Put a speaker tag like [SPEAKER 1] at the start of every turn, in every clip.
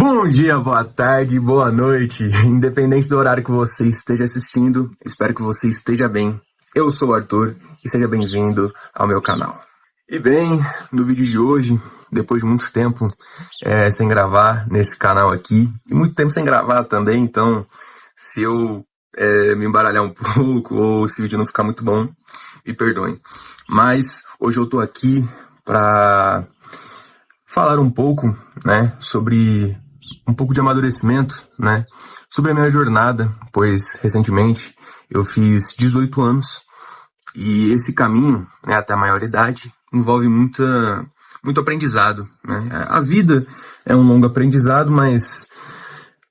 [SPEAKER 1] Bom dia, boa tarde, boa noite, independente do horário que você esteja assistindo, espero que você esteja bem. Eu sou o Arthur e seja bem-vindo ao meu canal. E bem, no vídeo de hoje, depois de muito tempo sem gravar nesse canal aqui, e muito tempo sem gravar também, então se eu me embaralhar um pouco ou se o vídeo não ficar muito bom, me perdoem. Mas hoje eu tô aqui para falar um pouco, sobre um pouco de amadurecimento, sobre a minha jornada, pois recentemente eu fiz 18 anos e esse caminho, até a maioridade, envolve muito aprendizado, A vida é um longo aprendizado, mas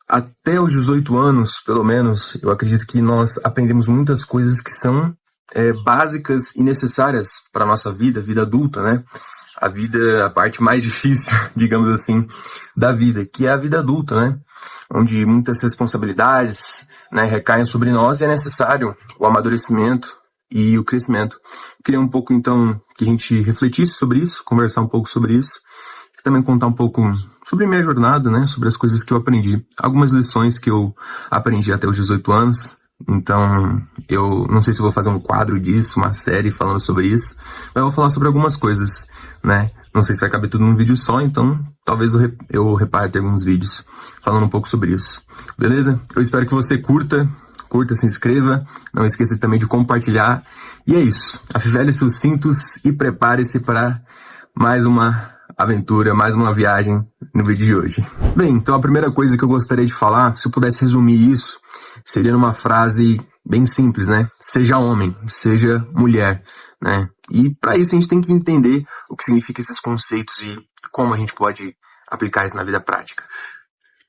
[SPEAKER 1] até os 18 anos, pelo menos, eu acredito que nós aprendemos muitas coisas que são básicas e necessárias para a nossa vida adulta, A vida, a parte mais difícil, digamos assim, da vida, que é a vida adulta, Onde muitas responsabilidades, recaem sobre nós e é necessário o amadurecimento e o crescimento. Eu queria um pouco, então, que a gente refletisse sobre isso, conversar um pouco sobre isso, e também contar um pouco sobre minha jornada, sobre as coisas que eu aprendi. Algumas lições que eu aprendi até os 18 anos. Então, eu não sei se vou fazer um quadro disso, uma série falando sobre isso, mas eu vou falar sobre algumas coisas, Não sei se vai caber tudo num vídeo só, então talvez eu reparte alguns vídeos falando um pouco sobre isso. Beleza? Eu espero que você curta, se inscreva, não esqueça também de compartilhar. E é isso. Afivele seus cintos e prepare-se para mais uma aventura, mais uma viagem no vídeo de hoje. Bem, então a primeira coisa que eu gostaria de falar, se eu pudesse resumir isso, seria numa frase bem simples, Seja homem, seja mulher, E para isso a gente tem que entender o que significam esses conceitos e como a gente pode aplicar isso na vida prática.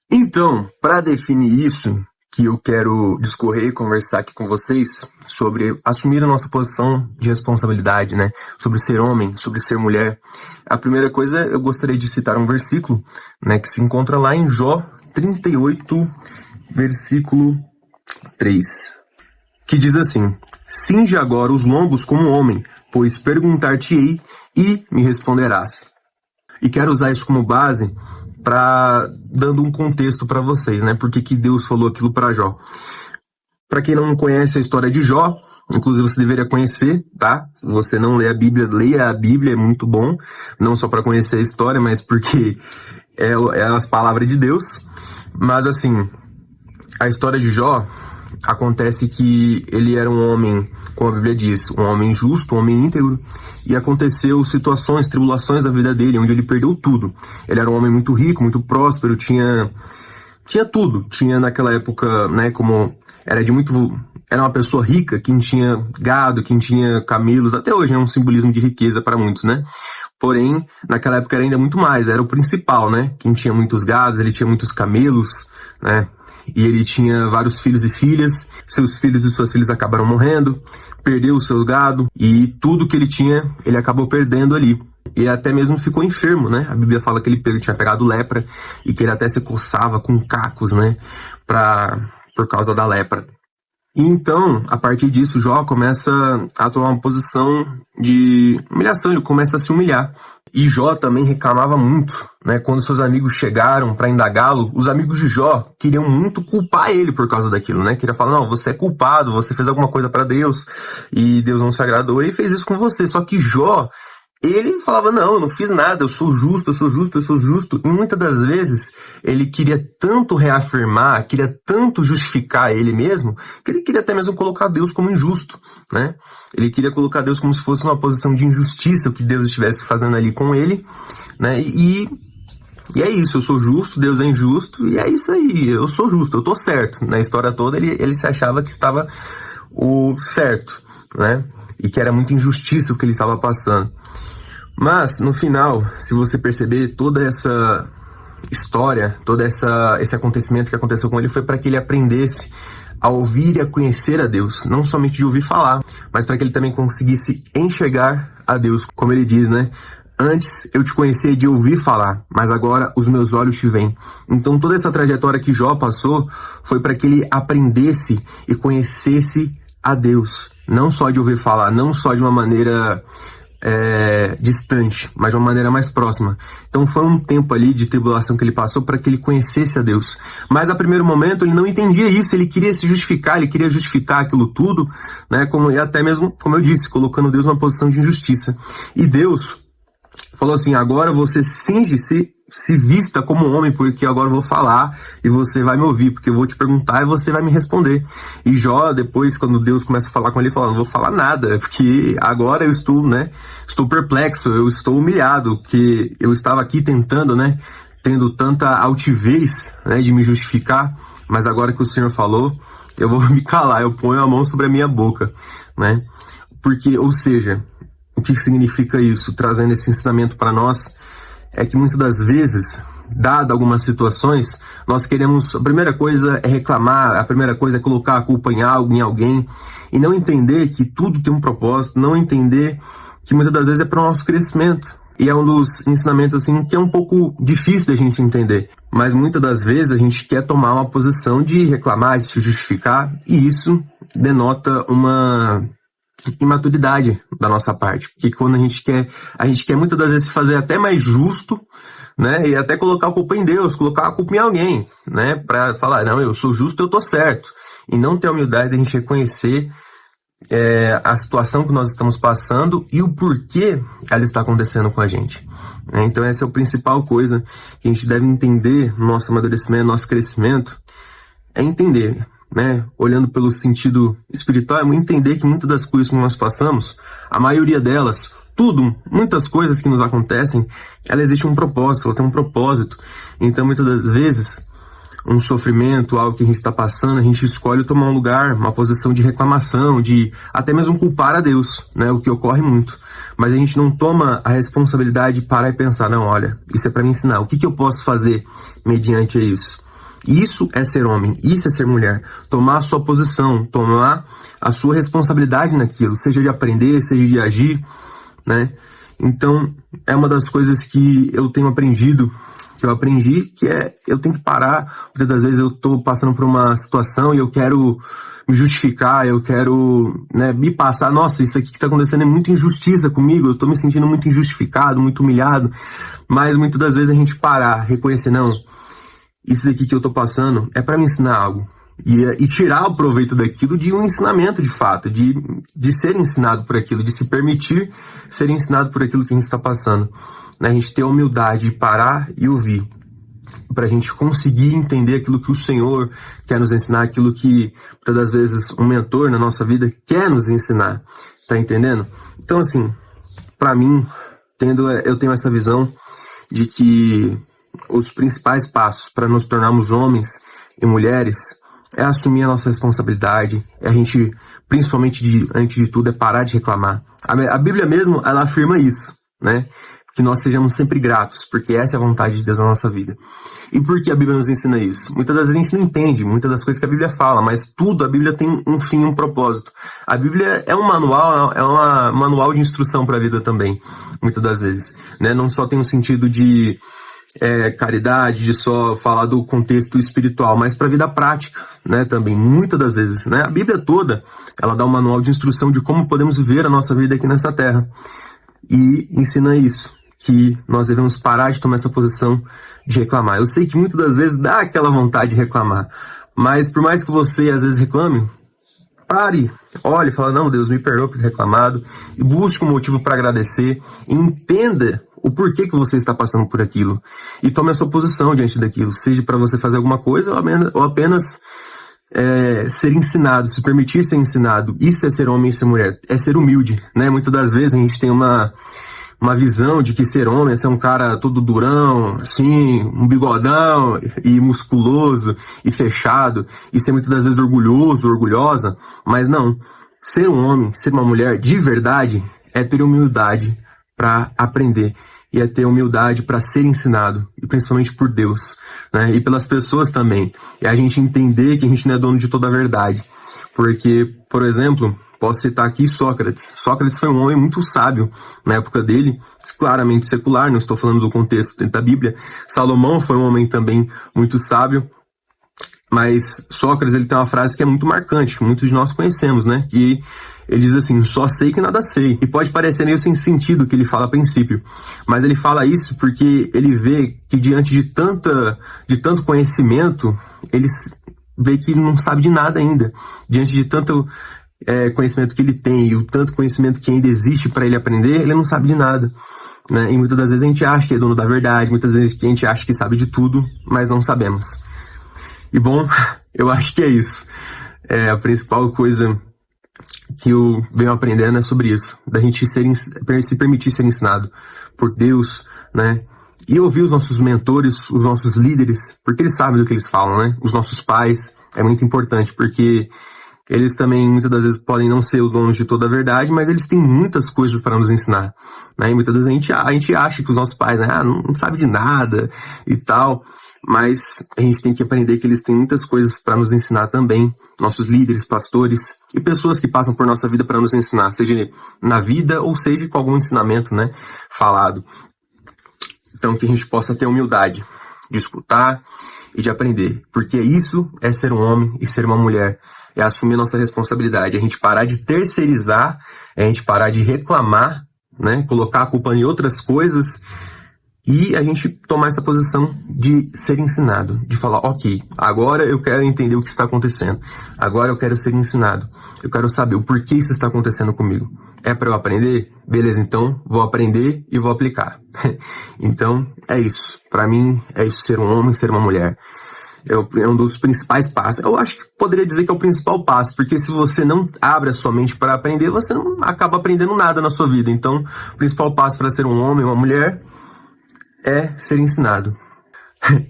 [SPEAKER 1] Então, para definir isso, que eu quero discorrer e conversar aqui com vocês sobre assumir a nossa posição de responsabilidade, Sobre ser homem, sobre ser mulher. A primeira coisa, eu gostaria de citar um versículo, que se encontra lá em Jó 38, versículo 3, que diz assim: cinge agora os lombos como homem, pois perguntar-te-ei e me responderás. E quero usar isso como base dando um contexto para vocês, Por que Deus falou aquilo para Jó. Para quem não conhece a história de Jó, inclusive você deveria conhecer, tá? Se você não lê a Bíblia, leia a Bíblia, é muito bom. Não só para conhecer a história, mas porque é as palavras de Deus. Mas assim, a história de Jó acontece que ele era um homem, como a Bíblia diz, um homem justo, um homem íntegro. E aconteceu situações, tribulações da vida dele, onde ele perdeu tudo. Ele era um homem muito rico, muito próspero, tinha tudo. Tinha naquela época, como era uma pessoa rica, quem tinha gado, quem tinha camelos, até hoje é um simbolismo de riqueza para muitos, Porém, naquela época era ainda muito mais, era o principal, Quem tinha muitos gados, ele tinha muitos camelos, E ele tinha vários filhos e filhas, seus filhos e suas filhas acabaram morrendo, perdeu o seu gado e tudo que ele tinha, ele acabou perdendo ali. E até mesmo ficou enfermo, A Bíblia fala que ele tinha pegado lepra e que ele até se coçava com cacos, por causa da lepra. E então, a partir disso, Jó começa a tomar uma posição de humilhação, ele começa a se humilhar. E Jó também reclamava muito, Quando seus amigos chegaram para indagá-lo, os amigos de Jó queriam muito culpar ele por causa daquilo, Queria falar, não, você é culpado, você fez alguma coisa para Deus e Deus não se agradou e fez isso com você. Só que Jó, ele falava, não, eu não fiz nada, eu sou justo, eu sou justo, eu sou justo. E muitas das vezes ele queria tanto reafirmar, queria tanto justificar ele mesmo, que ele queria até mesmo colocar Deus como injusto, Ele queria colocar Deus como se fosse uma posição de injustiça, o que Deus estivesse fazendo ali com ele, E é isso, eu sou justo, Deus é injusto, e é isso aí, eu sou justo, eu tô certo. Na história toda ele se achava que estava o certo, E que era muita injustiça o que ele estava passando. Mas, no final, se você perceber, toda essa história, esse acontecimento que aconteceu com ele foi para que ele aprendesse a ouvir e a conhecer a Deus. Não somente de ouvir falar, mas para que ele também conseguisse enxergar a Deus. Como ele diz, Antes eu te conhecia de ouvir falar, mas agora os meus olhos te veem. Então toda essa trajetória que Jó passou foi para que ele aprendesse e conhecesse a Deus. Não só de ouvir falar, não só de uma maneira distante, mas de uma maneira mais próxima. Então foi um tempo ali de tribulação que ele passou para que ele conhecesse a Deus. Mas a primeiro momento ele não entendia isso, ele queria se justificar, ele queria justificar aquilo tudo, né, e até mesmo, como eu disse, colocando Deus numa posição de injustiça. E Deus falou assim: agora você se vista como um homem, porque agora eu vou falar e você vai me ouvir, porque eu vou te perguntar e você vai me responder. E Jó, depois, quando Deus começa a falar com ele, fala: não vou falar nada, porque agora eu estou perplexo, eu estou humilhado, porque eu estava aqui tentando, tendo tanta altivez, de me justificar, mas agora que o Senhor falou, eu vou me calar, eu ponho a mão sobre a minha boca, Porque, ou seja, o que significa isso? Trazendo esse ensinamento para nós, é que muitas das vezes, dada algumas situações, nós queremos, a primeira coisa é reclamar, a primeira coisa é colocar a culpa em alguém, e não entender que tudo tem um propósito, não entender que muitas das vezes é para o nosso crescimento. E é um dos ensinamentos assim que é um pouco difícil da gente entender, mas muitas das vezes a gente quer tomar uma posição de reclamar, de se justificar, e isso denota uma imaturidade da nossa parte, porque quando a gente quer muitas das vezes fazer até mais justo, e até colocar a culpa em Deus, colocar a culpa em alguém, para falar: não, eu sou justo, eu tô certo, e não ter a humildade de a gente reconhecer a situação que nós estamos passando e o porquê ela está acontecendo com a gente. Então essa é a principal coisa que a gente deve entender no nosso amadurecimento, no nosso crescimento, é entender, olhando pelo sentido espiritual, é entender que muitas das coisas que nós passamos, a maioria delas, muitas coisas que nos acontecem, ela existe um propósito, ela tem um propósito. Então muitas das vezes, um sofrimento, algo que a gente está passando, a gente escolhe tomar um lugar, uma posição de reclamação, de até mesmo culpar a Deus, o que ocorre muito. Mas a gente não toma a responsabilidade de parar e pensar: não, olha, isso é para me ensinar, o que eu posso fazer mediante isso? Isso é ser homem, isso é ser mulher. Tomar a sua posição, tomar a sua responsabilidade naquilo, seja de aprender, seja de agir, Então, é uma das coisas que eu tenho aprendido, que eu tenho que parar. Muitas das vezes eu estou passando por uma situação e eu quero me justificar, eu quero me passar: nossa, isso aqui que está acontecendo é muita injustiça comigo, eu estou me sentindo muito injustificado, muito humilhado. Mas muitas das vezes a gente parar, reconhecer: não, isso daqui que eu estou passando é para me ensinar algo. E tirar o proveito daquilo de um ensinamento de fato, de ser ensinado por aquilo, de se permitir ser ensinado por aquilo que a gente está passando. A gente ter a humildade de parar e ouvir, para a gente conseguir entender aquilo que o Senhor quer nos ensinar, aquilo que, muitas das vezes, um mentor na nossa vida quer nos ensinar. Tá entendendo? Então, assim, para mim, eu tenho essa visão de que os principais passos para nos tornarmos homens e mulheres é assumir a nossa responsabilidade, é a gente, principalmente antes de tudo, é parar de reclamar. A Bíblia mesmo, ela afirma isso, que nós sejamos sempre gratos, porque essa é a vontade de Deus na nossa vida. E por que a Bíblia nos ensina isso? Muitas das vezes a gente não entende muitas das coisas que a Bíblia fala, mas tudo, a Bíblia tem um fim, um propósito. A Bíblia é um manual de instrução para a vida também, muitas das vezes. Não só tem um sentido de caridade, de só falar do contexto espiritual, mas para a vida prática, também, muitas das vezes. A Bíblia toda, ela dá um manual de instrução de como podemos viver a nossa vida aqui nessa terra. E ensina isso, que nós devemos parar de tomar essa posição de reclamar. Eu sei que muitas das vezes dá aquela vontade de reclamar, mas por mais que você às vezes reclame, pare, olhe e fala: não, Deus, me perdoa por ter reclamado, e busque um motivo para agradecer, e entenda o porquê que você está passando por aquilo, e tome a sua posição diante daquilo, seja para você fazer alguma coisa ou apenas ser ensinado, se permitir ser ensinado. Isso é ser homem e ser mulher, é ser humilde, Muitas das vezes a gente tem uma visão de que ser homem é ser um cara todo durão, assim, um bigodão e musculoso e fechado, e ser muitas das vezes orgulhoso, orgulhosa, mas não. Ser um homem, ser uma mulher de verdade é ter humildade para aprender, e é ter humildade para ser ensinado, e principalmente por Deus, e pelas pessoas também. E a gente entender que a gente não é dono de toda a verdade. Porque, por exemplo, posso citar aqui Sócrates. Sócrates foi um homem muito sábio na época dele, claramente secular, não estou falando do contexto dentro da Bíblia. Salomão foi um homem também muito sábio, mas Sócrates ele tem uma frase que é muito marcante, que muitos de nós conhecemos, que Ele diz assim: só sei que nada sei. E pode parecer meio sem sentido o que ele fala a princípio, mas ele fala isso porque ele vê que diante de tanto conhecimento, ele vê que não sabe de nada ainda. Diante de tanto conhecimento que ele tem e o tanto conhecimento que ainda existe para ele aprender, ele não sabe de nada. Né? E muitas das vezes a gente acha que é dono da verdade, muitas vezes a gente acha que sabe de tudo, mas não sabemos. E bom, eu acho que é isso. A principal coisa que eu venho aprendendo é sobre isso, da gente se permitir ser ensinado por Deus, né? E ouvir os nossos mentores, os nossos líderes, porque eles sabem do que eles falam, né? Os nossos pais, é muito importante, porque eles também, muitas das vezes, podem não ser os donos de toda a verdade, mas eles têm muitas coisas para nos ensinar, né? E muitas vezes a gente acha que os nossos pais, né, não sabe de nada e tal, mas a gente tem que aprender que eles têm muitas coisas para nos ensinar também, nossos líderes, pastores e pessoas que passam por nossa vida para nos ensinar, seja na vida ou seja com algum ensinamento, né, falado. Então que a gente possa ter humildade de escutar e de aprender, porque isso é ser um homem e ser uma mulher, é assumir nossa responsabilidade, a gente parar de terceirizar, a gente parar de reclamar, né, colocar a culpa em outras coisas, e a gente tomar essa posição de ser ensinado, de falar, ok, agora eu quero entender o que está acontecendo, agora eu quero ser ensinado, eu quero saber o porquê isso está acontecendo comigo. É para eu aprender? Beleza, então vou aprender e vou aplicar. Então é isso, para mim é isso, ser um homem, ser uma mulher. É um dos principais passos. Eu acho que poderia dizer que é o principal passo, porque se você não abre a sua mente para aprender, você não acaba aprendendo nada na sua vida. Então, o principal passo para ser um homem, uma mulher, é ser ensinado.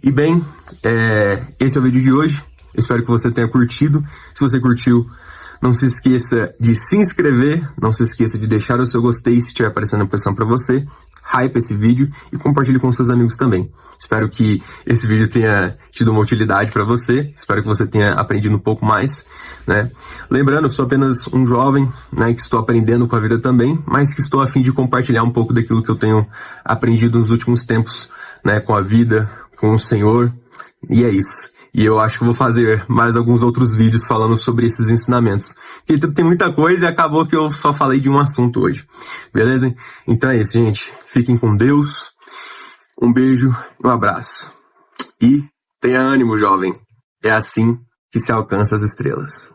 [SPEAKER 1] E bem, esse é o vídeo de hoje. Eu espero que você tenha curtido. Se você curtiu, não se esqueça de se inscrever, não se esqueça de deixar o seu gostei se estiver aparecendo a posição para você, hype esse vídeo e compartilhe com seus amigos também. Espero que esse vídeo tenha tido uma utilidade para você, espero que você tenha aprendido um pouco mais, né? Lembrando, eu sou apenas um jovem, né, que estou aprendendo com a vida também, mas que estou a fim de compartilhar um pouco daquilo que eu tenho aprendido nos últimos tempos, né, com a vida, com o Senhor, e é isso. E eu acho que vou fazer mais alguns outros vídeos falando sobre esses ensinamentos. Porque tem muita coisa e acabou que eu só falei de um assunto hoje. Beleza? Então é isso, gente. Fiquem com Deus. Um beijo e um abraço. E tenha ânimo, jovem. É assim que se alcança as estrelas.